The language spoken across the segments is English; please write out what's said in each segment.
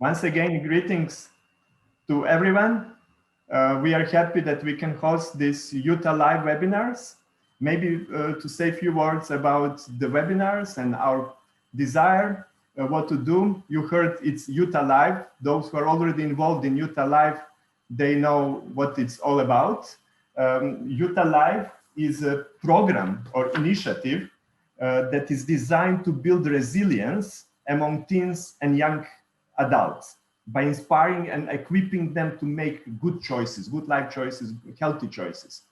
Once again, greetings to everyone. We are happy that we can host these Youth Alive webinars. Maybe to say a few words about the webinars and our desire, what to do. You heard it's Youth Alive. Those who are already involved in Youth Alive, they know what it's all about. Youth Alive is a program or initiative that is designed to build resilience among teens and young adults by inspiring and equipping them to make good choices, good life choices, healthy choices.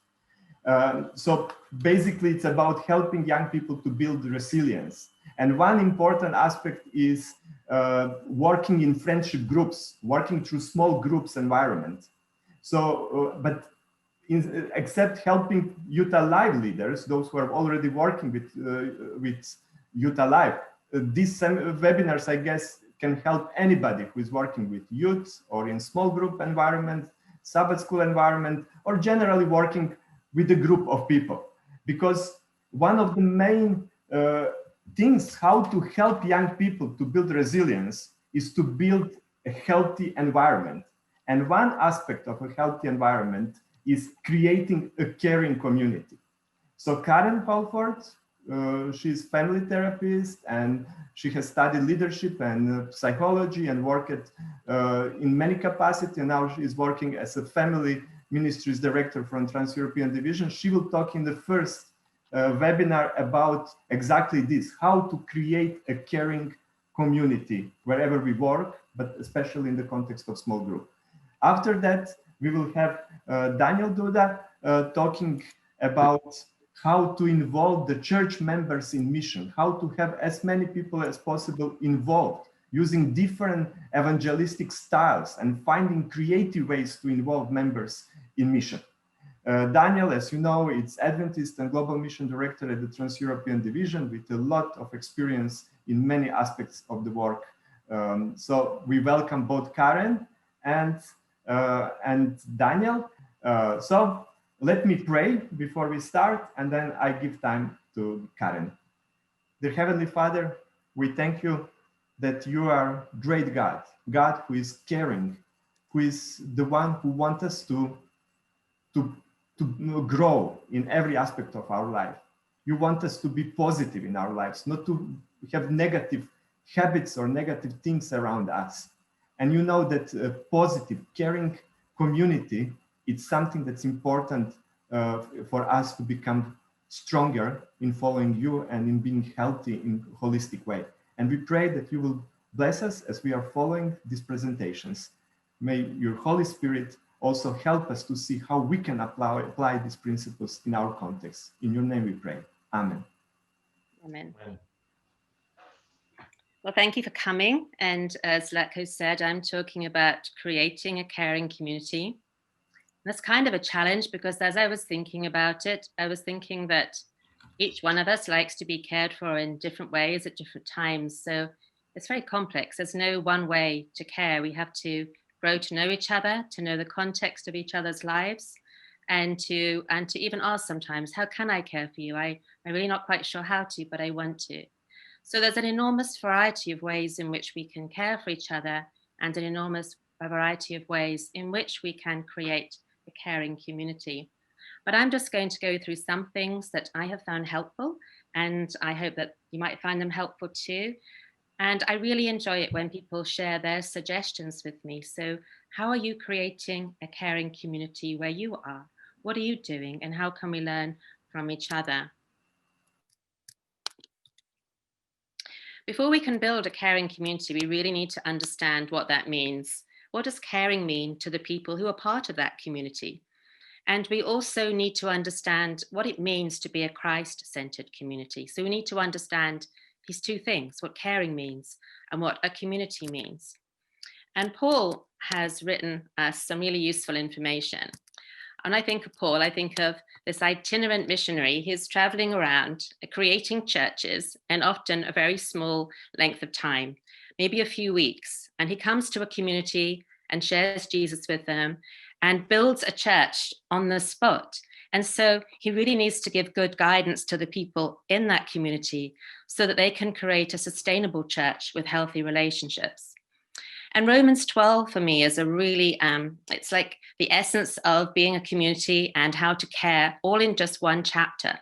So basically, it's about helping young people to build resilience. And one important aspect is working in friendship groups, working through small groups environment. So, except helping Youth Alive leaders, those who are already working with Youth Alive, these webinars, I guess, can help anybody who is working with youth or in small group environment, Sabbath school environment, or generally working with a group of people. Because one of the main things how to help young people to build resilience is to build a healthy environment. And one aspect of a healthy environment is creating a caring community. So Karen Holford, she's family therapist and she has studied leadership and psychology and worked in many capacities. And now she's working as a Family Ministries director from Trans-European Division. She will talk in the first webinar about exactly this, how to create a caring community wherever we work, but especially in the context of small group. After that, we will have Daniel Duda talking about how to involve the church members in mission, how to have as many people as possible involved, using different evangelistic styles and finding creative ways to involve members in mission. Daniel, as you know, is Adventist and Global Mission Director at the Trans-European Division with a lot of experience in many aspects of the work. So we welcome both Karen and Daniel. So let me pray before we start, and then I give time to Karen. Dear Heavenly Father, we thank you that you are great God, God who is caring, who is the one who wants us to grow in every aspect of our life. You want us to be positive in our lives, not to have negative habits or negative things around us. And you know that a positive, caring community, it's something that's important for us to become stronger in following you and in being healthy in a holistic way. And we pray that you will bless us as we are following these presentations. May your Holy Spirit also help us to see how we can apply these principles in our context. In your name we pray. Amen. Amen. Well, thank you for coming. And as Zlatko said, I'm talking about creating a caring community. That's kind of a challenge because as I was thinking about it, I was thinking that each one of us likes to be cared for in different ways at different times. So it's very complex. There's no one way to care. We have to grow to know each other, to know the context of each other's lives, and to even ask sometimes, how can I care for you? I'm really not quite sure how to, but I want to. So there's an enormous variety of ways in which we can care for each other and an enormous variety of ways in which we can create a caring community. But I'm just going to go through some things that I have found helpful, and I hope that you might find them helpful too. And I really enjoy it when people share their suggestions with me. So how are you creating a caring community where you are? What are you doing? And how can we learn from each other? Before we can build a caring community, we really need to understand what that means. What does caring mean to the people who are part of that community? And we also need to understand what it means to be a Christ-centered community. So we need to understand these two things, what caring means and what a community means. And Paul has written us some really useful information. When I think of Paul, I think of this itinerant missionary. He's traveling around, creating churches, and often a very small length of time, maybe a few weeks. And he comes to a community and shares Jesus with them and builds a church on the spot. And so he really needs to give good guidance to the people in that community so that they can create a sustainable church with healthy relationships. And Romans 12 for me is a really, it's like the essence of being a community and how to care, all in just one chapter.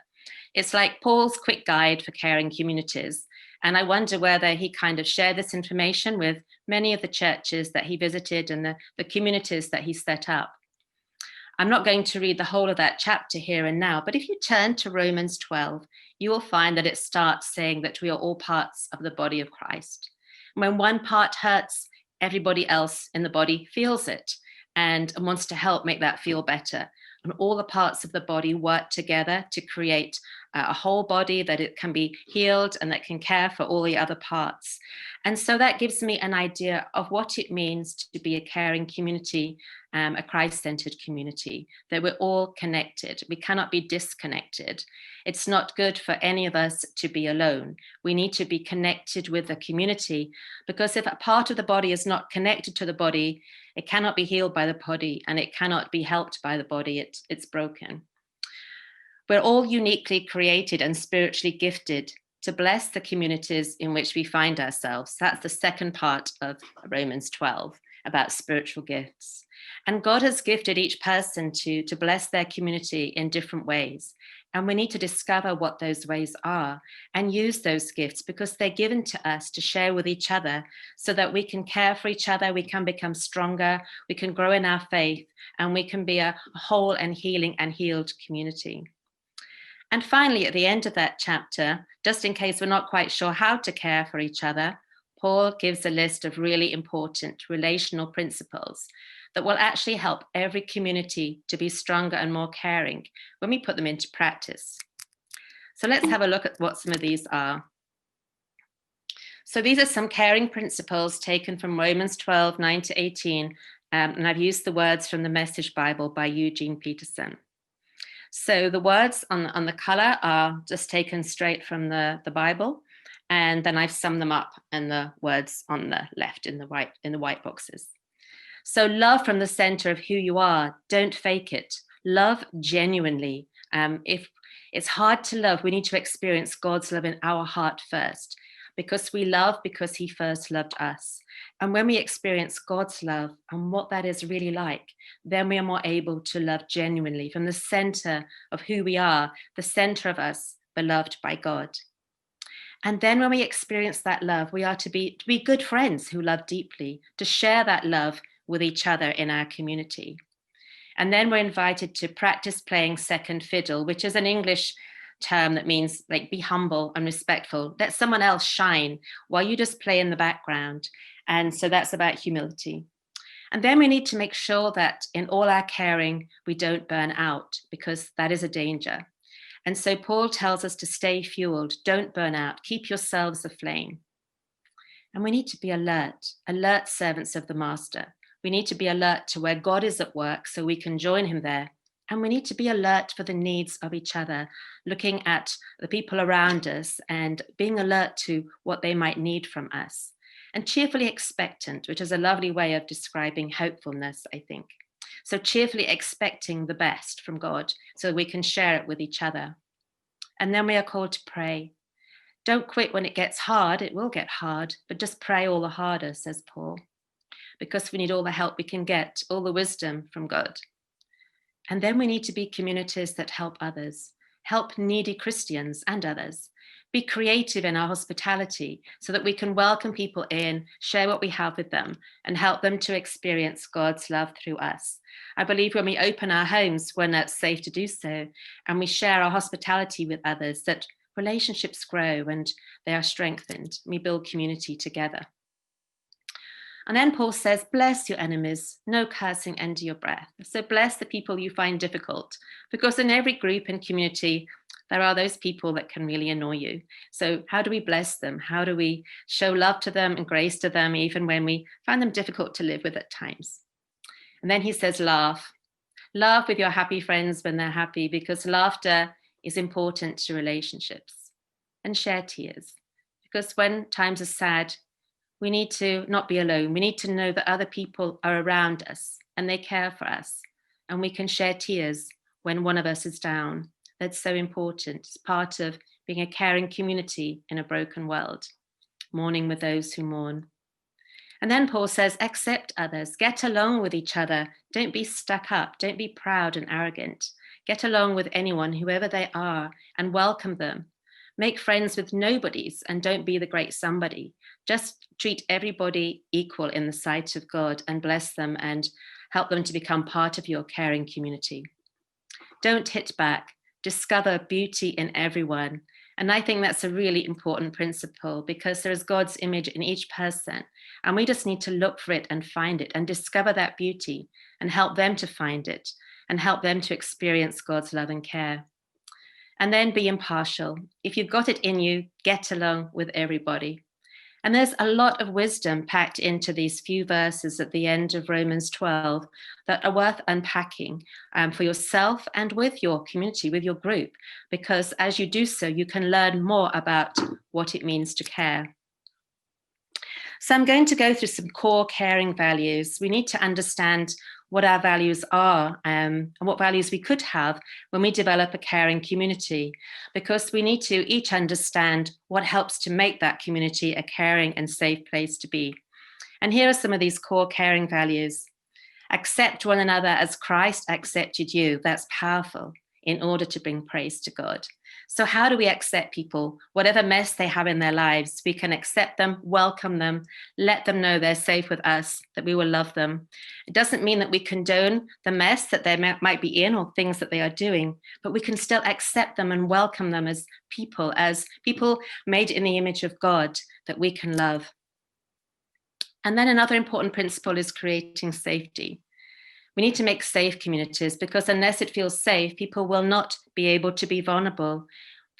It's like Paul's quick guide for caring communities. And I wonder whether he kind of shared this information with many of the churches that he visited and the communities that he set up. I'm not going to read the whole of that chapter here and now, but if you turn to Romans 12, you will find that it starts saying that we are all parts of the body of Christ. When one part hurts, everybody else in the body feels it and wants to help make that feel better. And all the parts of the body work together to create a whole body that it can be healed and that can care for all the other parts. And so that gives me an idea of what it means to be a caring community, a Christ-centered community, that we're all connected. We cannot be disconnected. It's not good for any of us to be alone. We need to be connected with the community, because if a part of the body is not connected to the body, it cannot be healed by the body and it cannot be helped by the body. It's broken. We're all uniquely created and spiritually gifted to bless the communities in which we find ourselves. That's the second part of Romans 12, about spiritual gifts. And God has gifted each person to bless their community in different ways. And we need to discover what those ways are and use those gifts, because they're given to us to share with each other so that we can care for each other, we can become stronger, we can grow in our faith, and we can be a whole and healing and healed community. And finally, at the end of that chapter, just in case we're not quite sure how to care for each other, Paul gives a list of really important relational principles that will actually help every community to be stronger and more caring when we put them into practice. So let's have a look at what some of these are. So these are some caring principles taken from Romans 12, 9 to 18, and I've used the words from the Message Bible by Eugene Peterson. So the words on the color are just taken straight from the Bible, and then I've summed them up in the words on the left in the white boxes. So love from the center of who you are. Don't fake it. Love genuinely. If it's hard to love, we need to experience God's love in our heart first, because we love because he first loved us. And when we experience God's love and what that is really like, then we are more able to love genuinely from the center of who we are, the center of us, beloved by God. And then when we experience that love, we are to be good friends who love deeply, to share that love with each other in our community. And then we're invited to practice playing second fiddle, which is an English term that means like be humble and respectful. Let someone else shine while you just play in the background. And so that's about humility. And then we need to make sure that in all our caring, we don't burn out, because that is a danger. And so Paul tells us to stay fueled, don't burn out, keep yourselves aflame. And we need to be alert servants of the master. We need to be alert to where God is at work so we can join him there. And we need to be alert for the needs of each other, looking at the people around us and being alert to what they might need from us. And cheerfully expectant, which is a lovely way of describing hopefulness, I think. So cheerfully expecting the best from God so we can share it with each other. And then we are called to pray. Don't quit when it gets hard. It will get hard, but just pray all the harder, says Paul, because we need all the help we can get, all the wisdom from God. And then we need to be communities that help others, help needy Christians and others. Be creative in our hospitality so that we can welcome people in, share what we have with them, and help them to experience God's love through us. I believe when we open our homes, when it's safe to do so, and we share our hospitality with others, that relationships grow and they are strengthened. We build community together. And then Paul says, bless your enemies, no cursing under your breath. So bless the people you find difficult, because in every group and community, there are those people that can really annoy you. So how do we bless them? How do we show love to them and grace to them, even when we find them difficult to live with at times? And then he says, laugh. Laugh with your happy friends when they're happy, because laughter is important to relationships. And share tears, because when times are sad, we need to not be alone. We need to know that other people are around us and they care for us. And we can share tears when one of us is down. That's so important. It's part of being a caring community in a broken world, mourning with those who mourn. And then Paul says, accept others, get along with each other. Don't be stuck up. Don't be proud and arrogant. Get along with anyone, whoever they are, and welcome them. Make friends with nobodies and don't be the great somebody. Just treat everybody equal in the sight of God and bless them and help them to become part of your caring community. Don't hit back. Discover beauty in everyone. And I think that's a really important principle because there is God's image in each person. And we just need to look for it and find it and discover that beauty and help them to find it and help them to experience God's love and care. And then be impartial. If you've got it in you, get along with everybody. And there's a lot of wisdom packed into these few verses at the end of Romans 12 that are worth unpacking for yourself and with your community, with your group, because as you do so, you can learn more about what it means to care. So I'm going to go through some core caring values. We need to understand what our values are and what values we could have when we develop a caring community, because we need to each understand what helps to make that community a caring and safe place to be. And here are some of these core caring values. Accept one another as Christ accepted you. That's powerful in order to bring praise to God. So how do we accept people? Whatever mess they have in their lives, we can accept them, welcome them, let them know they're safe with us, that we will love them. It doesn't mean that we condone the mess that they might be in or things that they are doing, but we can still accept them and welcome them as people made in the image of God that we can love. And then another important principle is creating safety. We need to make safe communities because unless it feels safe, people will not be able to be vulnerable.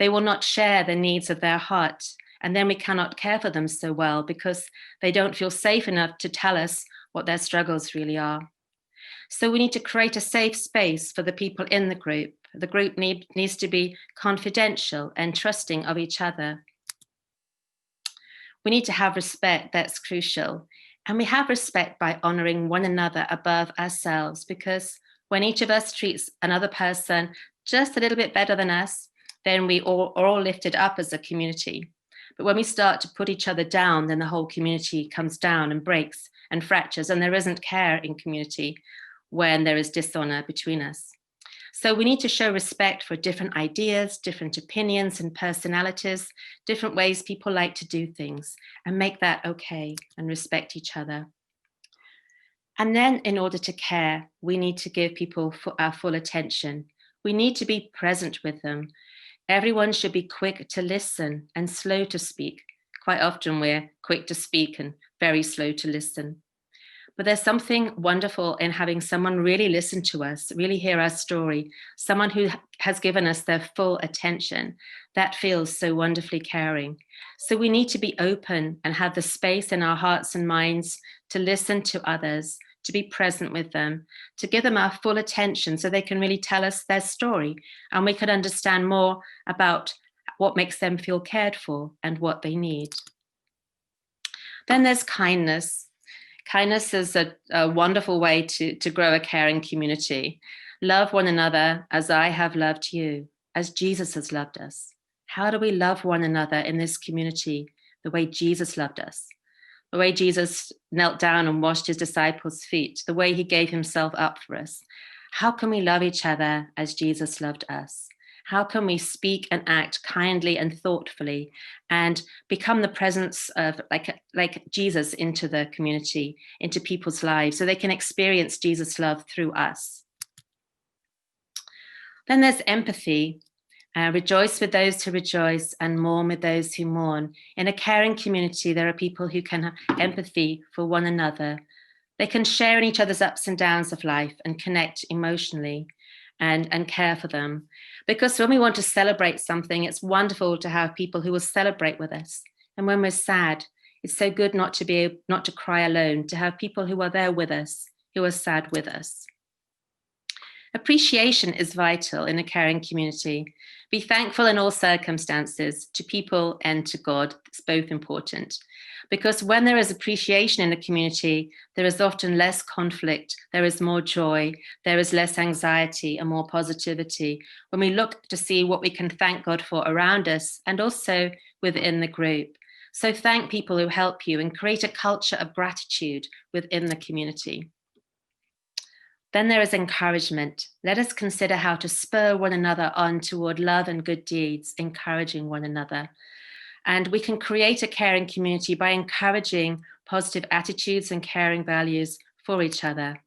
They will not share the needs of their heart. And then we cannot care for them so well because they don't feel safe enough to tell us what their struggles really are. So we need to create a safe space for the people in the group. The group needs to be confidential and trusting of each other. We need to have respect, that's crucial. And we have respect by honoring one another above ourselves, because when each of us treats another person just a little bit better than us, then we are all lifted up as a community. But when we start to put each other down, then the whole community comes down and breaks and fractures, and there isn't care in community when there is dishonor between us. So we need to show respect for different ideas, different opinions and personalities, different ways people like to do things, and make that okay and respect each other. And then in order to care, we need to give people our full attention. We need to be present with them. Everyone should be quick to listen and slow to speak. Quite often we're quick to speak and very slow to listen. But there's something wonderful in having someone really listen to us, really hear our story, someone who has given us their full attention. That feels so wonderfully caring. So we need to be open and have the space in our hearts and minds to listen to others, to be present with them, to give them our full attention so they can really tell us their story and we can understand more about what makes them feel cared for and what they need. Then there's kindness. Kindness is a wonderful way to grow a caring community. Love one another as I have loved you, as Jesus has loved us. How do we love one another in this community the way Jesus loved us? The way Jesus knelt down and washed his disciples' feet, the way he gave himself up for us. How can we love each other as Jesus loved us? How can we speak and act kindly and thoughtfully and become the presence of like Jesus into the community, into people's lives, so they can experience Jesus' love through us? Then there's empathy. Rejoice with those who rejoice and mourn with those who mourn. In a caring community, there are people who can have empathy for one another. They can share in each other's ups and downs of life and connect emotionally and care for them. Because when we want to celebrate something, it's wonderful to have people who will celebrate with us. And when we're sad, it's so good not to cry alone, to have people who are there with us, who are sad with us. Appreciation is vital in a caring community. Be thankful in all circumstances, to people and to God. It's both important. Because when there is appreciation in a community, there is often less conflict, there is more joy, there is less anxiety and more positivity. When we look to see what we can thank God for around us and also within the group. So thank people who help you and create a culture of gratitude within the community. Then there is encouragement. Let us consider how to spur one another on toward love and good deeds, encouraging one another. And we can create a caring community by encouraging positive attitudes and caring values for each other.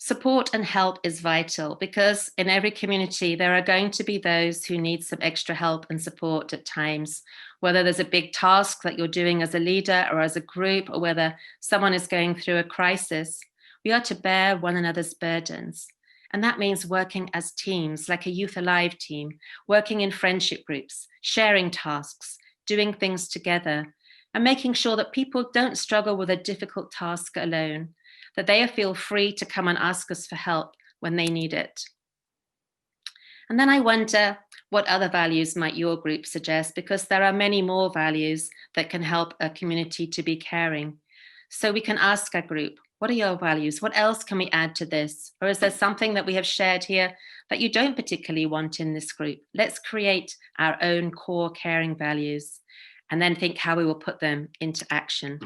Support and help is vital because in every community, there are going to be those who need some extra help and support at times, whether there's a big task that you're doing as a leader or as a group, or whether someone is going through a crisis. We are to bear one another's burdens. And that means working as teams, like a Youth Alive team, working in friendship groups, sharing tasks, doing things together, and making sure that people don't struggle with a difficult task alone, that they feel free to come and ask us for help when they need it. And then I wonder, what other values might your group suggest? Because there are many more values that can help a community to be caring. So we can ask our group, what are your values? What else can we add to this? Or is there something that we have shared here that you don't particularly want in this group? Let's create our own core caring values and then think how we will put them into action.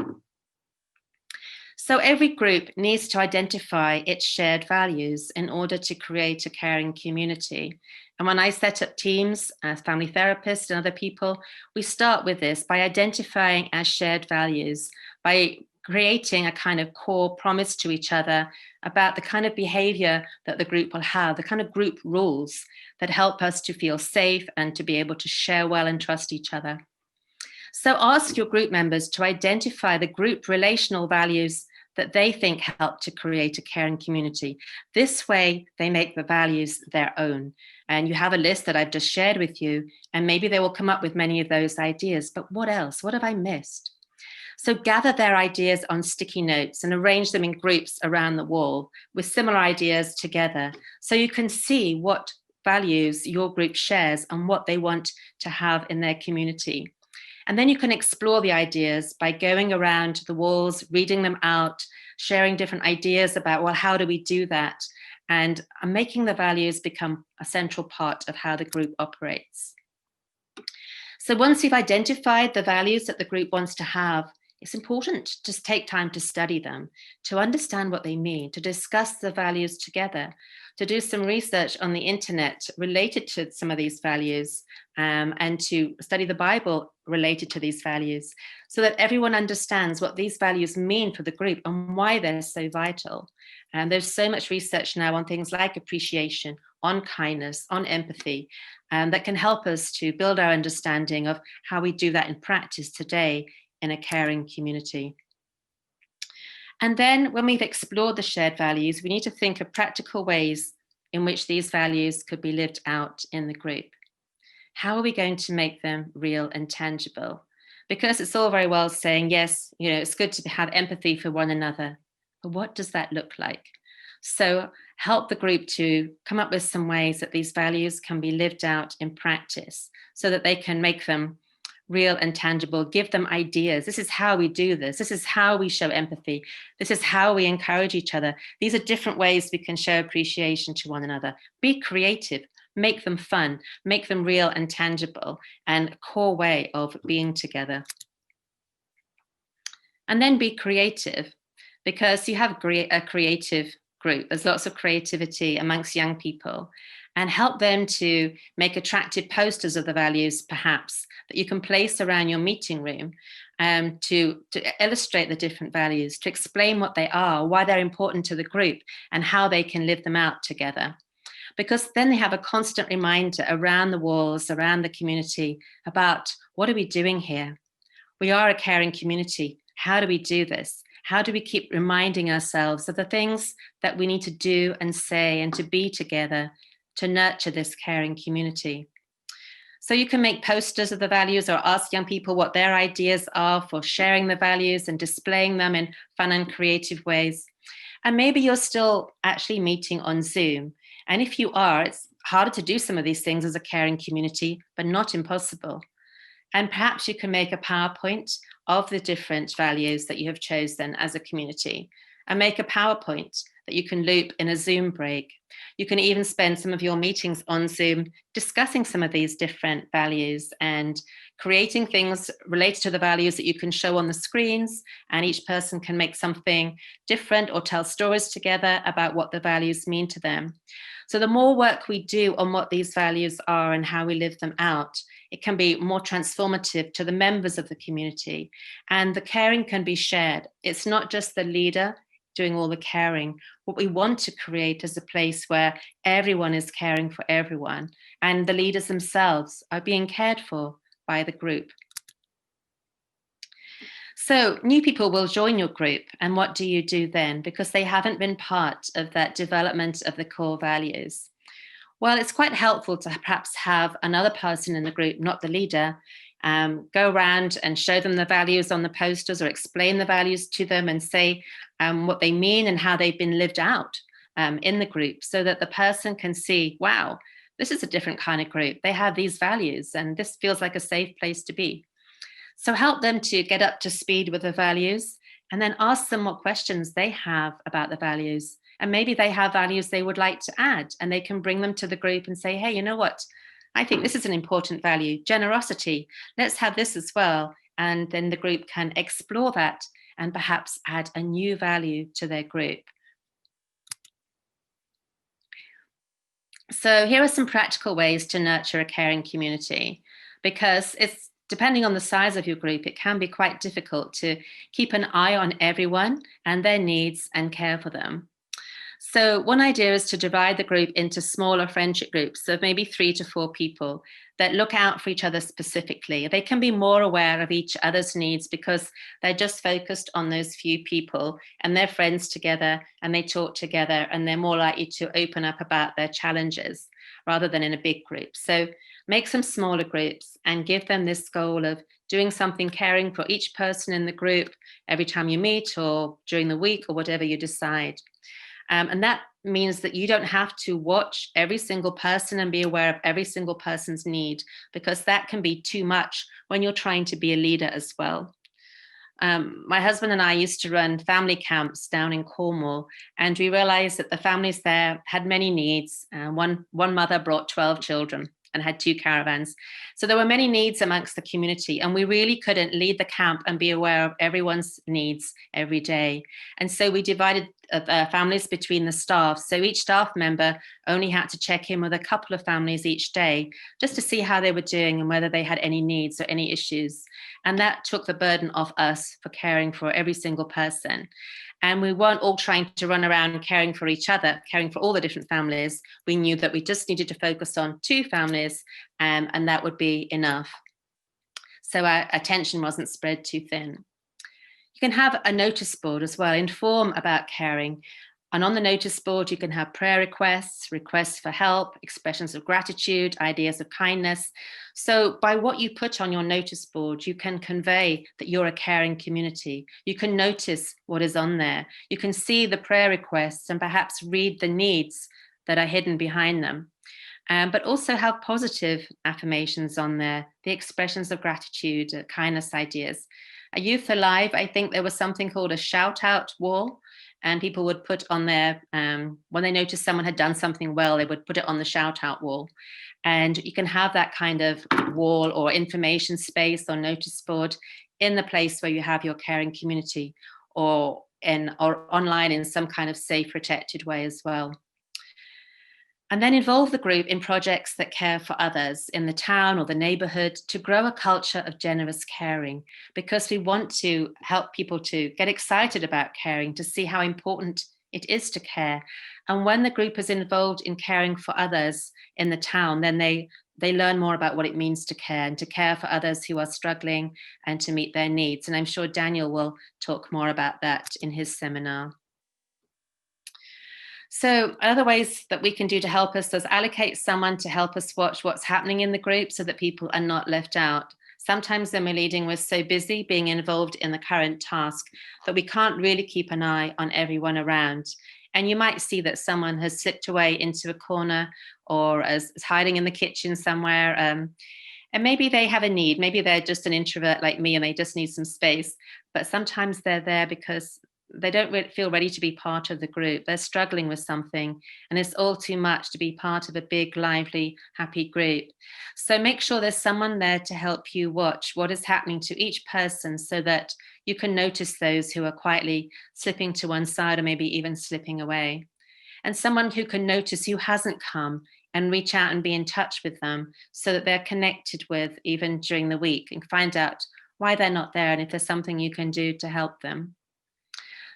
So every group needs to identify its shared values in order to create a caring community. And when I set up teams as family therapists and other people, we start with this by identifying our shared values, by creating a kind of core promise to each other about the kind of behavior that the group will have, the kind of group rules that help us to feel safe and to be able to share well and trust each other. So ask your group members to identify the group relational values that they think help to create a caring community. This way, they make the values their own. And you have a list that I've just shared with you, and maybe they will come up with many of those ideas. But what else? What have I missed? So gather their ideas on sticky notes and arrange them in groups around the wall with similar ideas together, so you can see what values your group shares and what they want to have in their community. And then you can explore the ideas by going around the walls, reading them out, sharing different ideas about, well, how do we do that? And making the values become a central part of how the group operates. So once you've identified the values that the group wants to have, it's important to just take time to study them, to understand what they mean, to discuss the values together, to do some research on the internet related to some of these values, and to study the Bible related to these values, so that everyone understands what these values mean for the group and why they're so vital. And there's so much research now on things like appreciation, on kindness, on empathy, that can help us to build our understanding of how we do that in practice today in a caring community. And then when we've explored the shared values, we need to think of practical ways in which these values could be lived out in the group. How are we going to make them real and tangible? Because it's all very well saying, yes, it's good to have empathy for one another, but what does that look like? So help the group to come up with some ways that these values can be lived out in practice so that they can make them real and tangible, give them ideas. This is how we do this. This is how we show empathy. This is how we encourage each other. These are different ways we can show appreciation to one another. Be creative, make them fun, make them real and tangible, and a core way of being together. And then be creative, because you have a creative group. There's lots of creativity amongst young people. And help them to make attractive posters of the values, perhaps, that you can place around your meeting room, to illustrate the different values, to explain what they are, why they're important to the group, and how they can live them out together. Because then they have a constant reminder around the walls, around the community, about what are we doing here? We are a caring community. How do we do this? How do we keep reminding ourselves of the things that we need to do and say and to be together to nurture this caring community? So you can make posters of the values or ask young people what their ideas are for sharing the values and displaying them in fun and creative ways. And maybe you're still actually meeting on Zoom. And if you are, it's harder to do some of these things as a caring community, but not impossible. And perhaps you can make a PowerPoint of the different values that you have chosen as a community, and make a PowerPoint that you can loop in a Zoom break. You can even spend some of your meetings on Zoom discussing some of these different values and creating things related to the values that you can show on the screens, and each person can make something different or tell stories together about what the values mean to them. So the more work we do on what these values are and how we live them out, it can be more transformative to the members of the community, and the caring can be shared. It's not just the leader doing all the caring. What we want to create is a place where everyone is caring for everyone, and the leaders themselves are being cared for by the group. So new people will join your group, and what do you do then? Because they haven't been part of that development of the core values. Well, it's quite helpful to perhaps have another person in the group, not the leader, go around and show them the values on the posters, or explain the values to them and say what they mean and how they've been lived out in the group, so that the person can see, wow, this is a different kind of group. They have these values, and this feels like a safe place to be. So help them to get up to speed with the values, and then ask them what questions they have about the values. And maybe they have values they would like to add, and they can bring them to the group and say, hey, you know what? I think this is an important value, generosity. Let's have this as well. And then the group can explore that and perhaps add a new value to their group. So here are some practical ways to nurture a caring community, because it's depending on the size of your group, it can be quite difficult to keep an eye on everyone and their needs and care for them. So one idea is to divide the group into smaller friendship groups of maybe 3 to 4 people that look out for each other specifically. They can be more aware of each other's needs because they're just focused on those few people, and they're friends together and they talk together, and they're more likely to open up about their challenges rather than in a big group. So make some smaller groups and give them this goal of doing something caring for each person in the group every time you meet or during the week or whatever you decide. And that means that you don't have to watch every single person and be aware of every single person's need, because that can be too much when you're trying to be a leader as well. My husband and I used to run family camps down in Cornwall, and we realized that the families there had many needs. One mother brought 12 children and had 2 caravans. So there were many needs amongst the community, and we really couldn't lead the camp and be aware of everyone's needs every day. And so we divided families between the staff. So each staff member only had to check in with a couple of families each day just to see how they were doing and whether they had any needs or any issues. And that took the burden off us for caring for every single person. And we weren't all trying to run around caring for each other, caring for all the different families. We knew that we just needed to focus on 2 families, and that would be enough. So our attention wasn't spread too thin. You can have a notice board as well, inform about caring. And on the notice board, you can have prayer requests, requests for help, expressions of gratitude, ideas of kindness. So by what you put on your notice board, you can convey that you're a caring community. You can notice what is on there. You can see the prayer requests and perhaps read the needs that are hidden behind them. But also have positive affirmations on there, the expressions of gratitude, kindness ideas. At Youth Alive, I think there was something called a shout out wall, and people would put on there, when they noticed someone had done something well, they would put it on the shout out wall. And you can have that kind of wall or information space or notice board in the place where you have your caring community, or online in some kind of safe, protected way as well. And then involve the group in projects that care for others in the town or the neighborhood to grow a culture of generous caring, because we want to help people to get excited about caring, to see how important it is to care. And when the group is involved in caring for others in the town, then they learn more about what it means to care, and to care for others who are struggling and to meet their needs. And I'm sure Daniel will talk more about that in his seminar. So other ways that we can do to help us is allocate someone to help us watch what's happening in the group so that people are not left out. Sometimes when we're leading, we're so busy being involved in the current task that we can't really keep an eye on everyone around. And you might see that someone has slipped away into a corner or is hiding in the kitchen somewhere. And maybe they have a need. Maybe they're just an introvert like me and they just need some space. But sometimes they're there because they don't really feel ready to be part of the group. They're struggling with something, and it's all too much to be part of a big, lively, happy group. So make sure there's someone there to help you watch what is happening to each person, so that you can notice those who are quietly slipping to one side or maybe even slipping away. And someone who can notice who hasn't come and reach out and be in touch with them, so that they're connected with even during the week, and find out why they're not there and if there's something you can do to help them.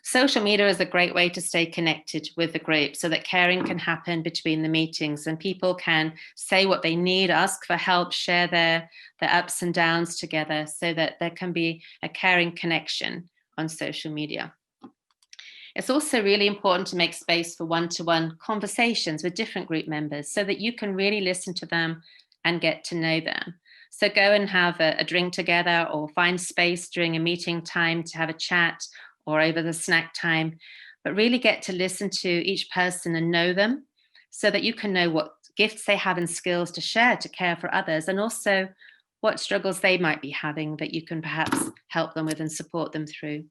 Social media is a great way to stay connected with the group, so that caring can happen between the meetings and people can say what they need, ask for help, share their ups and downs together, so that there can be a caring connection on social media. It's also really important to make space for one-to-one conversations with different group members, so that you can really listen to them and get to know them. So go and have a drink together, or find space during a meeting time to have a chat, or over the snack time, but really get to listen to each person and know them, so that you can know what gifts they have and skills to share to care for others, and also what struggles they might be having that you can perhaps help them with and support them through.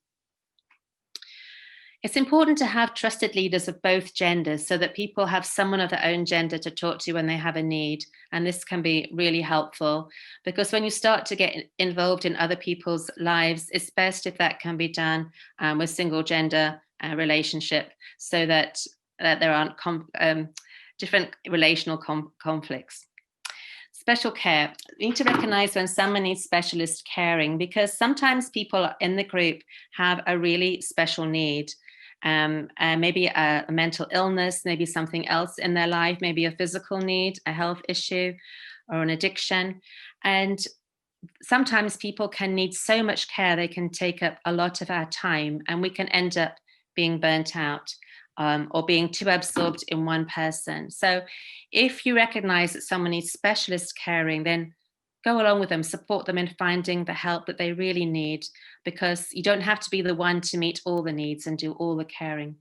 It's important to have trusted leaders of both genders, so that people have someone of their own gender to talk to when they have a need. And this can be really helpful, because when you start to get involved in other people's lives, it's best if that can be done with single gender relationship, so that there aren't different relational conflicts. Special care. We need to recognize when someone needs specialist caring, because sometimes people in the group have a really special need. Maybe a mental illness, maybe something else in their life, maybe a physical need, a health issue, or an addiction. And sometimes people can need so much care, they can take up a lot of our time, and we can end up being burnt out, or being too absorbed in one person. So if you recognize that someone needs specialist caring, then go along with them, support them in finding the help that they really need, because you don't have to be the one to meet all the needs and do all the caring.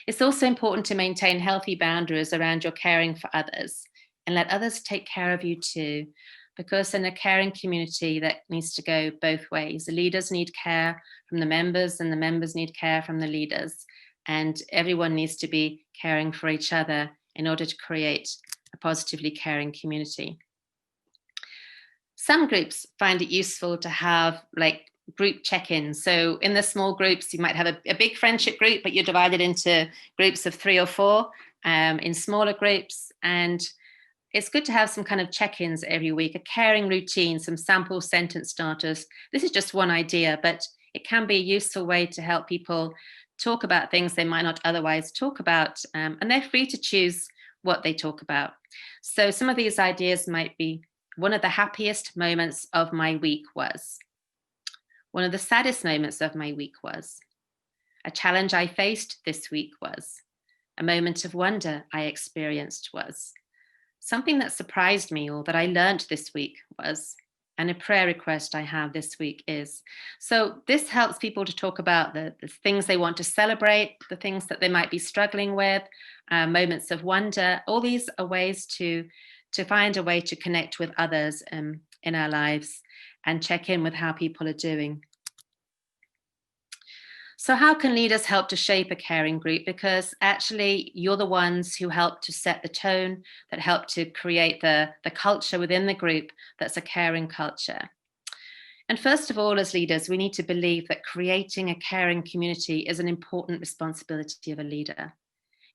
It's also important to maintain healthy boundaries around your caring for others, and let others take care of you too, because in a caring community, that needs to go both ways. The leaders need care from the members, and the members need care from the leaders, and everyone needs to be caring for each other in order to create a positively caring community. Some groups find it useful to have like group check-ins. So in the small groups, you might have a big friendship group, but you're divided into groups of 3 or 4 in smaller groups. And it's good to have some kind of check-ins every week, a caring routine, some sample sentence starters. This is just one idea, but it can be a useful way to help people talk about things they might not otherwise talk about. And they're free to choose what they talk about. So some of these ideas might be: one of the happiest moments of my week was. One of the saddest moments of my week was. A challenge I faced this week was. A moment of wonder I experienced was. Something that surprised me or that I learned this week was. And a prayer request I have this week is. So this helps people to talk about the things they want to celebrate, the things that they might be struggling with, moments of wonder. All these are ways to find a way to connect with others in our lives and check in with how people are doing. So how can leaders help to shape a caring group? Because actually you're the ones who help to set the tone, that help to create the culture within the group that's a caring culture. And first of all, as leaders, we need to believe that creating a caring community is an important responsibility of a leader.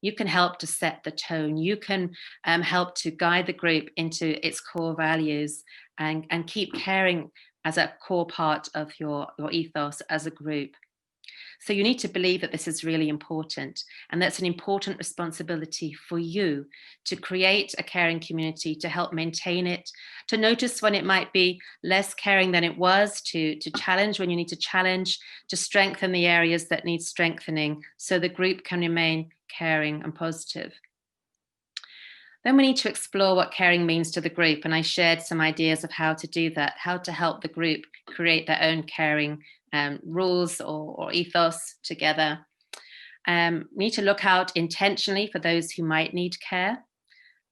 You can help to set the tone. You can help to guide the group into its core values, and keep caring as a core part of your ethos as a group. So you need to believe that this is really important, and that's an important responsibility for you to create a caring community, to help maintain it, to notice when it might be less caring than it was, to challenge when you need to challenge, to strengthen the areas that need strengthening, so the group can remain caring and positive. Then we need to explore what caring means to the group, and I shared some ideas of how to do that, how to help the group create their own caring rules or ethos together. We need to look out intentionally for those who might need care.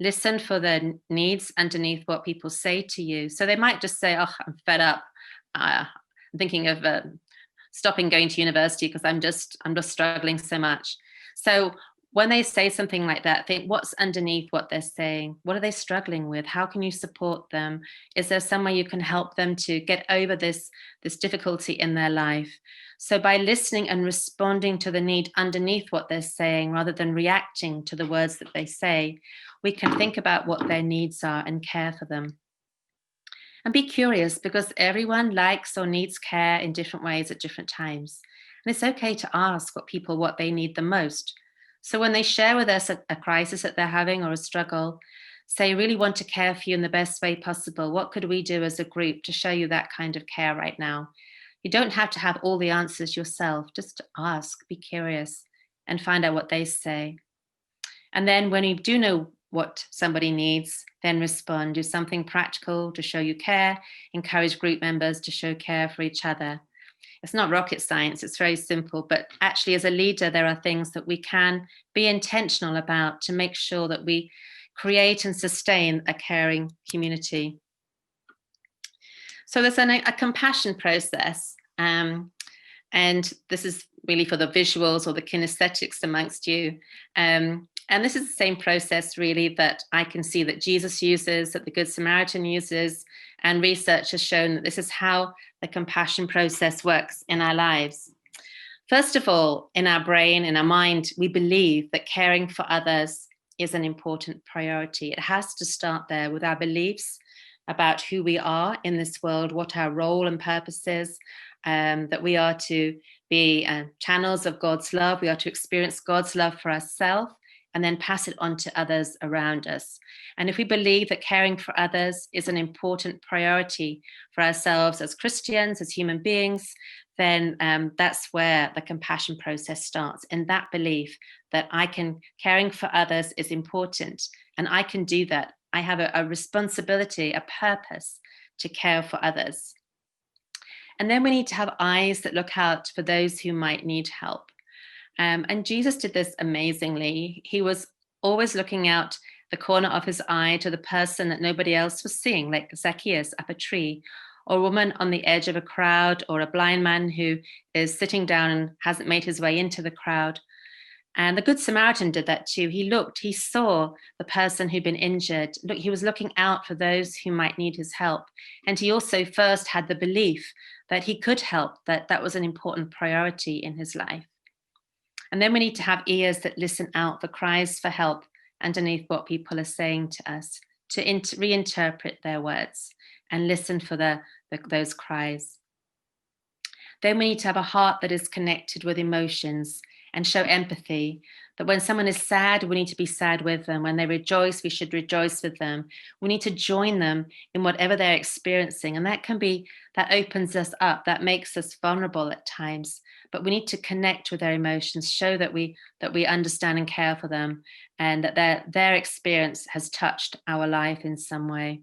Listen for the needs underneath what people say to you. So they might just say, "Oh, I'm fed up. I'm thinking of stopping going to university because I'm just struggling so much. So when they say something like that, think what's underneath what they're saying. What are they struggling with? How can you support them? Is there some way you can help them to get over this difficulty in their life? So by listening and responding to the need underneath what they're saying, rather than reacting to the words that they say, we can think about what their needs are and care for them. And be curious, because everyone likes or needs care in different ways at different times. And it's okay to ask what they need the most. So when they share with us a crisis that they're having or a struggle, say, I really want to care for you in the best way possible. What could we do as a group to show you that kind of care right now? You don't have to have all the answers yourself. Just ask, be curious, and find out what they say. And then when you do know what somebody needs, then respond. Do something practical to show you care. Encourage group members to show care for each other. It's not rocket science, it's very simple, but actually as a leader, there are things that we can be intentional about to make sure that we create and sustain a caring community. So there's a compassion process, and this is really for the visuals or the kinesthetics amongst you. And this is the same process really that I can see that Jesus uses, that the Good Samaritan uses, and research has shown that this is how the compassion process works in our lives. First of all, in our brain, in our mind, we believe that caring for others is an important priority. It has to start there with our beliefs about who we are in this world, what our role and purpose is, that we are to be channels of God's love. We are to experience God's love for ourselves and then pass it on to others around us. And if we believe that caring for others is an important priority for ourselves as Christians, as human beings, then that's where the compassion process starts, in that belief that caring for others is important, and I can do that. I have a responsibility, a purpose to care for others. And then we need to have eyes that look out for those who might need help. And Jesus did this amazingly. He was always looking out the corner of his eye to the person that nobody else was seeing, like Zacchaeus up a tree, or a woman on the edge of a crowd, or a blind man who is sitting down and hasn't made his way into the crowd. And the Good Samaritan did that too. He saw the person who'd been injured. Look, he was looking out for those who might need his help. And he also first had the belief that he could help, that was an important priority in his life. And then we need to have ears that listen out for cries for help underneath what people are saying to us, to reinterpret their words and listen for those cries. Then we need to have a heart that is connected with emotions and show empathy, that when someone is sad, we need to be sad with them. When they rejoice, we should rejoice with them. We need to join them in whatever they're experiencing. And that opens us up, that makes us vulnerable at times. But we need to connect with their emotions, show that we understand and care for them, and that their experience has touched our life in some way.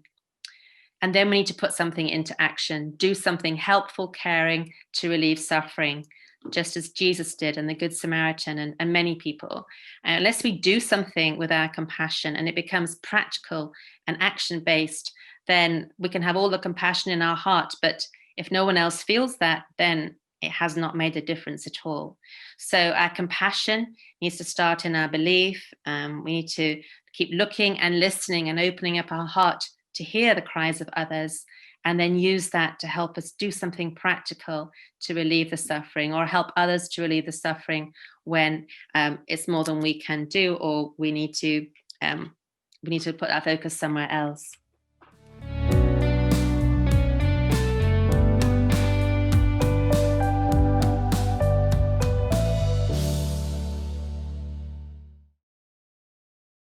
And then we need to put something into action, do something helpful, caring to relieve suffering, just as Jesus did and the Good Samaritan and many people. And unless we do something with our compassion and it becomes practical and action-based, then we can have all the compassion in our heart. But if no one else feels that, then it has not made a difference at all. So our compassion needs to start in our belief. We need to keep looking and listening and opening up our heart to hear the cries of others, and then use that to help us do something practical to relieve the suffering, or help others to relieve the suffering when it's more than we can do, or we need to put our focus somewhere else.